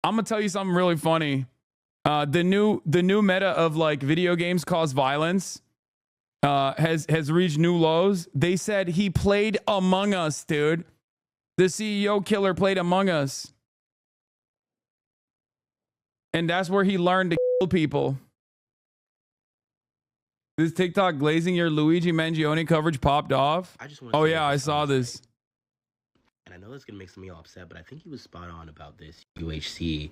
I'm gonna tell you something really funny. The new meta of like video games cause violence has reached new lows. They said he played Among Us, dude. The CEO killer played Among Us. And that's where he learned to kill people. This TikTok glazing your Luigi Mangione coverage popped off. Oh yeah, I saw this. And I know that's gonna make some of y'all upset, but I think he was spot on about this UHC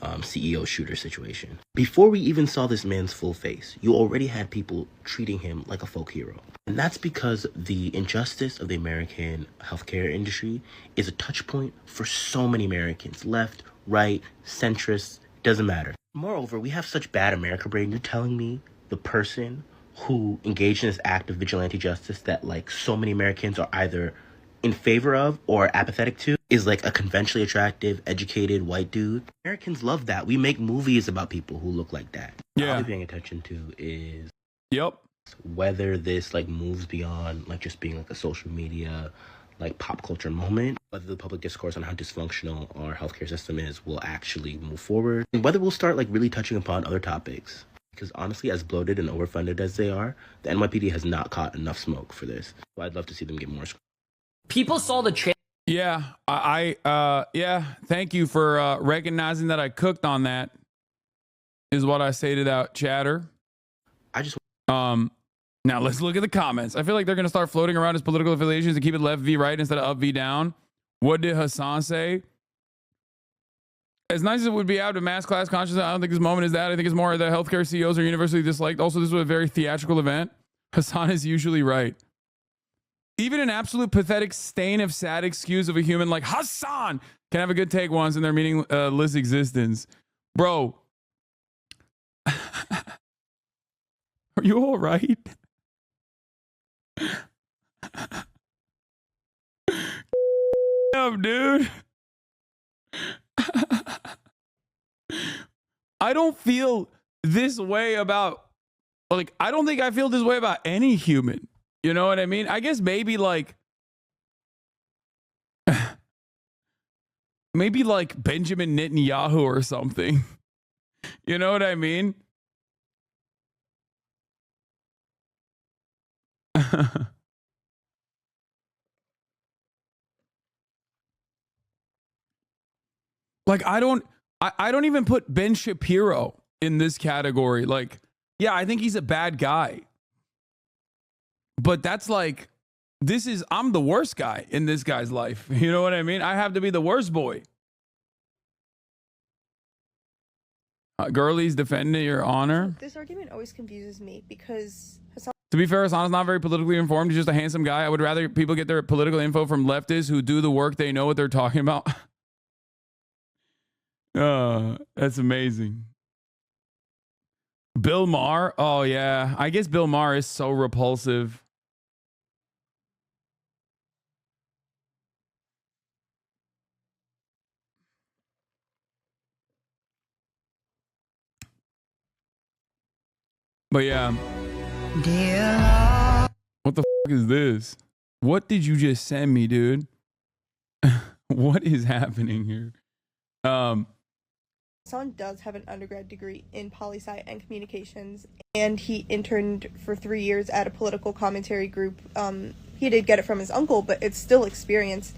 CEO shooter situation. Before we even saw this man's full face, you already had people treating him like a folk hero. And that's because the injustice of the American healthcare industry is a touch point for so many Americans. Left, right, centrist, doesn't matter. Moreover, we have such bad America brain. You're telling me the person who engaged in this act of vigilante justice that like so many Americans are either in favor of or apathetic to is like a conventionally attractive, educated white dude. Americans love that. We make movies about people who look like that. Yeah. All I'm paying attention to is whether this like moves beyond like just being like a social media like pop culture moment, whether the public discourse on how dysfunctional our healthcare system is will actually move forward, and whether we'll start like really touching upon other topics. Because honestly, as bloated and overfunded as they are, the NYPD has not caught enough smoke for this. So I'd love to see them get more. People saw the yeah, yeah, thank you for recognizing that I cooked on that, is what I say to that chatter. Now let's look at the comments. I feel like they're going to start floating around his political affiliations and keep it left v right instead of up v down. What did Hassan say? As nice as it would be out of mass class consciousness, I don't think this moment is that. I think it's more that healthcare CEOs are universally disliked. Also, this was a very theatrical event. Hassan is usually right. Even an absolute pathetic stain of sad excuse of a human like Hassan can have a good take once in their meaningless existence. Bro, are you all right? Up, dude. I don't feel this way about, like, I don't think I feel this way about any human. You know what I mean? I guess maybe like Benjamin Netanyahu or something. You know what I mean? Like, I don't even put Ben Shapiro in this category. Like, yeah, I think he's a bad guy. But that's like, I'm the worst guy in this guy's life. You know what I mean? I have to be the worst boy. Girlie's defending your honor. This argument always confuses me because to be fair, Hassan is not very politically informed. He's just a handsome guy. I would rather people get their political info from leftists who do the work. They know what they're talking about. That's amazing. Bill Maher. Oh, yeah. I guess Bill Maher is so repulsive. But yeah. What the fuck is this? What did you just send me, dude? What is happening here? Hassan does have an undergrad degree in poli-sci and communications, and he interned for 3 years at a political commentary group. He did get it from his uncle, but it's still experience.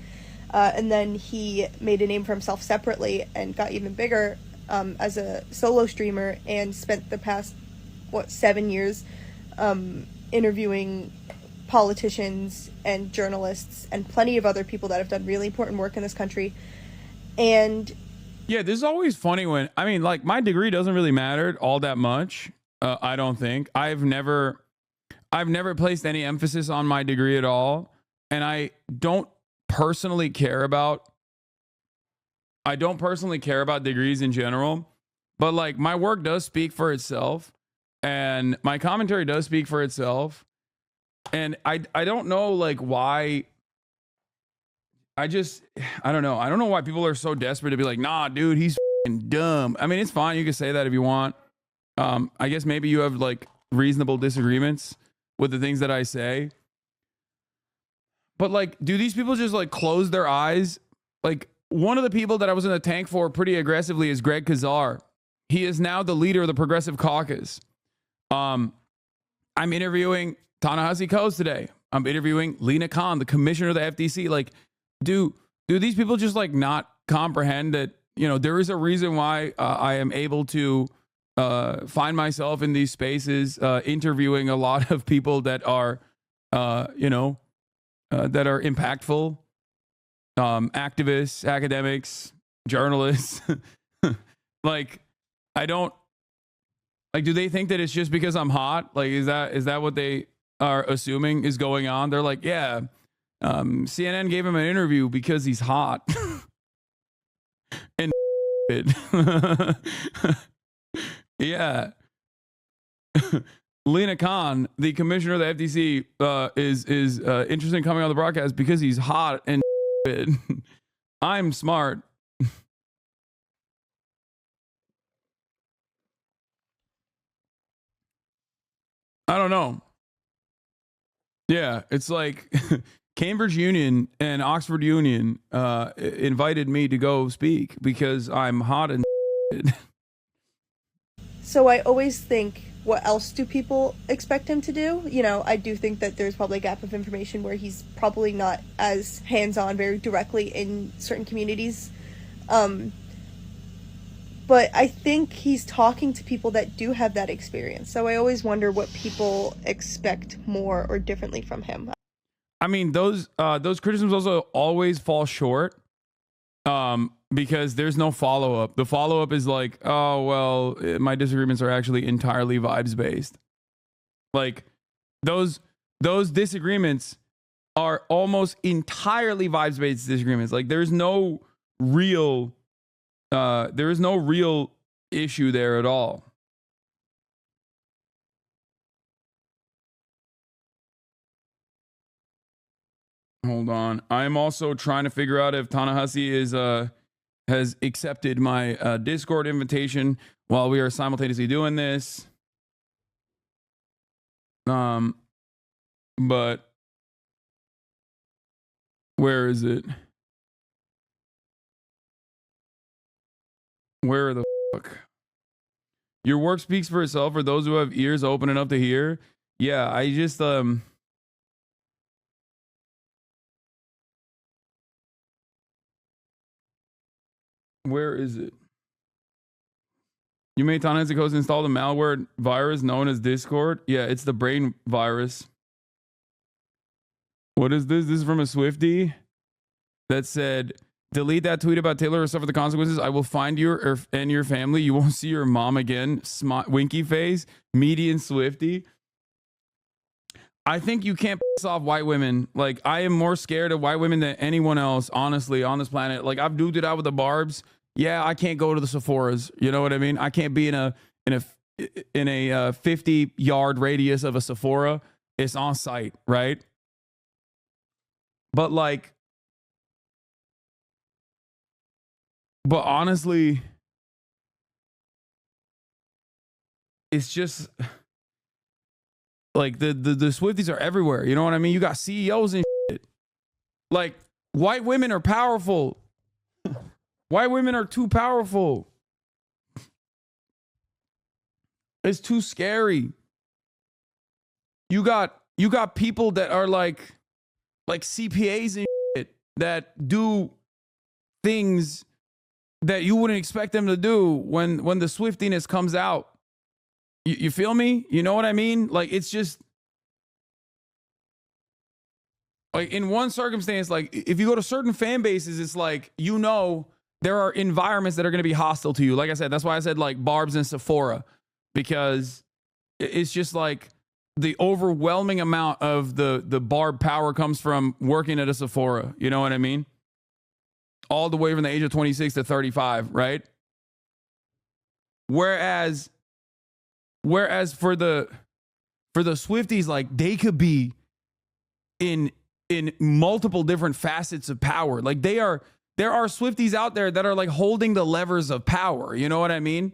And then he made a name for himself separately and got even bigger as a solo streamer, and spent the past 7 years interviewing politicians and journalists and plenty of other people that have done really important work in this country. And yeah, this is always funny when, I mean, like, my degree doesn't really matter all that much. I don't think. I've never placed any emphasis on my degree at all. And I don't personally care about degrees in general. But like, my work does speak for itself. And my commentary does speak for itself. And I don't know, like, why. I don't know. I don't know why people are so desperate to be like, nah, dude, he's f***ing dumb. I mean, it's fine. You can say that if you want. I guess maybe you have like reasonable disagreements with the things that I say. But like, do these people just like close their eyes? Like, one of the people that I was in the tank for pretty aggressively is Greg Kazar. He is now the leader of the Progressive Caucus. I'm interviewing Ta-Nehisi Coates today. I'm interviewing Lena Khan, the commissioner of the FTC. Like, do these people just like not comprehend that, you know, there is a reason why I am able to find myself in these spaces, interviewing a lot of people that are, that are impactful, activists, academics, journalists. Like, I don't like, do they think that it's just because I'm hot? Like, is that what they are assuming is going on? They're like, yeah, CNN gave him an interview because he's hot. And yeah. Lena Khan, the commissioner of the FTC, is interested in coming on the broadcast because he's hot and I'm smart. I don't know. Yeah, it's like Cambridge Union and Oxford Union invited me to go speak because I'm hot and So I always think, what else do people expect him to do? You know, I do think that there's probably a gap of information where he's probably not as hands-on very directly in certain communities. But I think he's talking to people that do have that experience. So I always wonder what people expect more or differently from him. I mean, those criticisms also always fall short because there's no follow-up. The follow-up is like, oh, well, my disagreements are actually entirely vibes-based. Like, those disagreements are almost entirely vibes-based disagreements. Like, there is no real issue there at all. Hold on. I'm also trying to figure out if Ta-Nehisi has accepted my Discord invitation while we are simultaneously doing this. But where is it? Where the fuck? Your work speaks for itself for those who have ears open enough to hear. Yeah, I just where is it? You made Ta-Nehisi Coates install the malware virus known as Discord? Yeah, it's the brain virus. What is this? This is from a Swiftie that said, delete that tweet about Taylor or suffer the consequences. I will find you and your family. You won't see your mom again. Winky face. Median Swiftie. I think you can't piss off white women. Like, I am more scared of white women than anyone else, honestly, on this planet. Like, I've duked it out with the Barbs. Yeah, I can't go to the Sephoras. You know what I mean? I can't be in a 50-yard radius of a Sephora. It's on site, right? But like, but honestly, it's just like the Swifties are everywhere. You know what I mean? You got CEOs and shit. Like, white women are powerful. White women are too powerful. It's too scary. You got people that are like CPAs and shit that do things that you wouldn't expect them to do when the Swiftiness comes out. You feel me? You know what I mean? Like, it's just like, in one circumstance, like, if you go to certain fan bases, it's like, you know, there are environments that are going to be hostile to you. Like I said, that's why I said like Barb's and Sephora, because it's just like the overwhelming amount of the Barb power comes from working at a Sephora. You know what I mean? All the way from the age of 26 to 35, right? Whereas for the Swifties, like, they could be in multiple different facets of power. Like, there are Swifties out there that are like holding the levers of power. You know what I mean?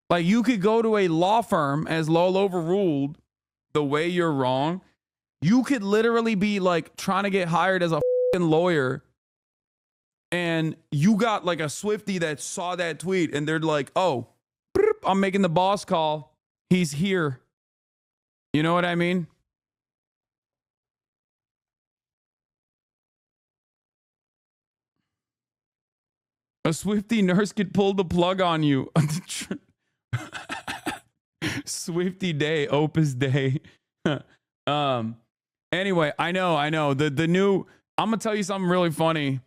Like, you could go to a law firm, as Lowell overruled the way you're wrong. You could literally be like trying to get hired as a fucking lawyer and you got like a Swiftie that saw that tweet and they're like, oh, I'm making the boss call. He's here. You know what I mean? A Swiftie nurse could pull the plug on you. Swiftie day, Opus day. Anyway, I know. The new, I'm gonna tell you something really funny.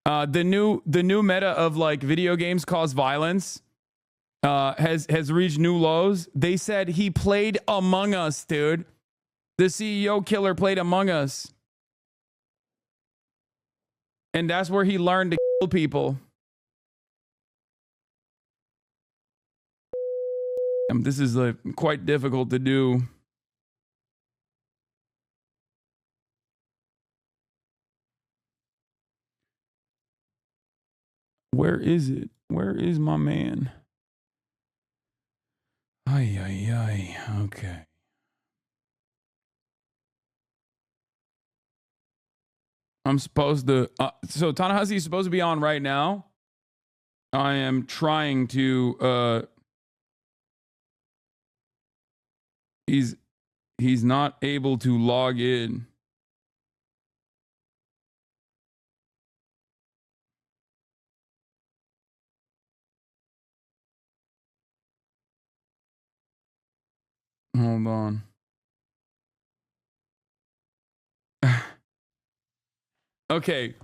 The new meta of like video games cause violence has reached new lows. They said he played Among Us, dude. The CEO killer played Among Us. And that's where he learned to kill people. This is like quite difficult to do. Where is it? Where is my man? Ay. Okay. I'm supposed to. So Ta-Nehisi is supposed to be on right now. I am trying to. He's not able to log in. Hold on. Okay,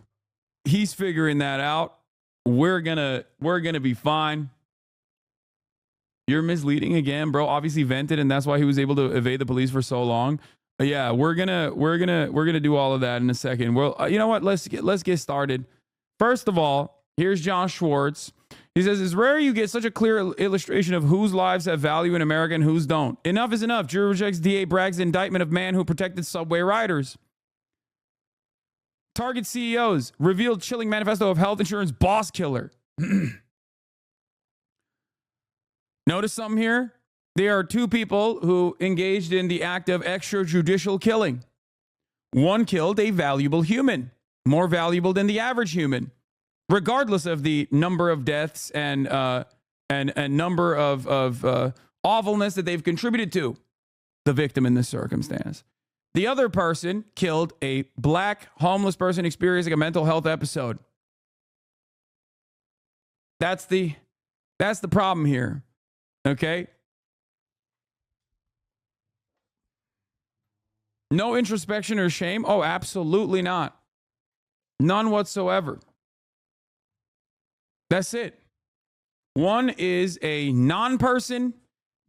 he's figuring that out. We're gonna be fine. You're misleading again, bro. Obviously vented, and that's why he was able to evade the police for so long. But yeah, we're gonna do all of that in a second. Well, you know what? Let's get started. First of all, here's John Schwartz. He says, it's rare you get such a clear illustration of whose lives have value in America and whose don't. Enough is enough. Jury rejects DA Bragg's indictment of man who protected subway riders. Target CEOs revealed chilling manifesto of health insurance boss killer. Notice something here? There are two people who engaged in the act of extrajudicial killing. One killed a valuable human, more valuable than the average human, regardless of the number of deaths and number of awfulness that they've contributed to the victim in this circumstance. The other person killed a black homeless person experiencing a mental health episode. That's the problem here. Okay? No introspection or shame? Oh, absolutely not. None whatsoever. That's it. One is a non-person.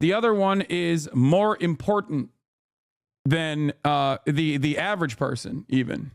The other one is more important than the average person, even.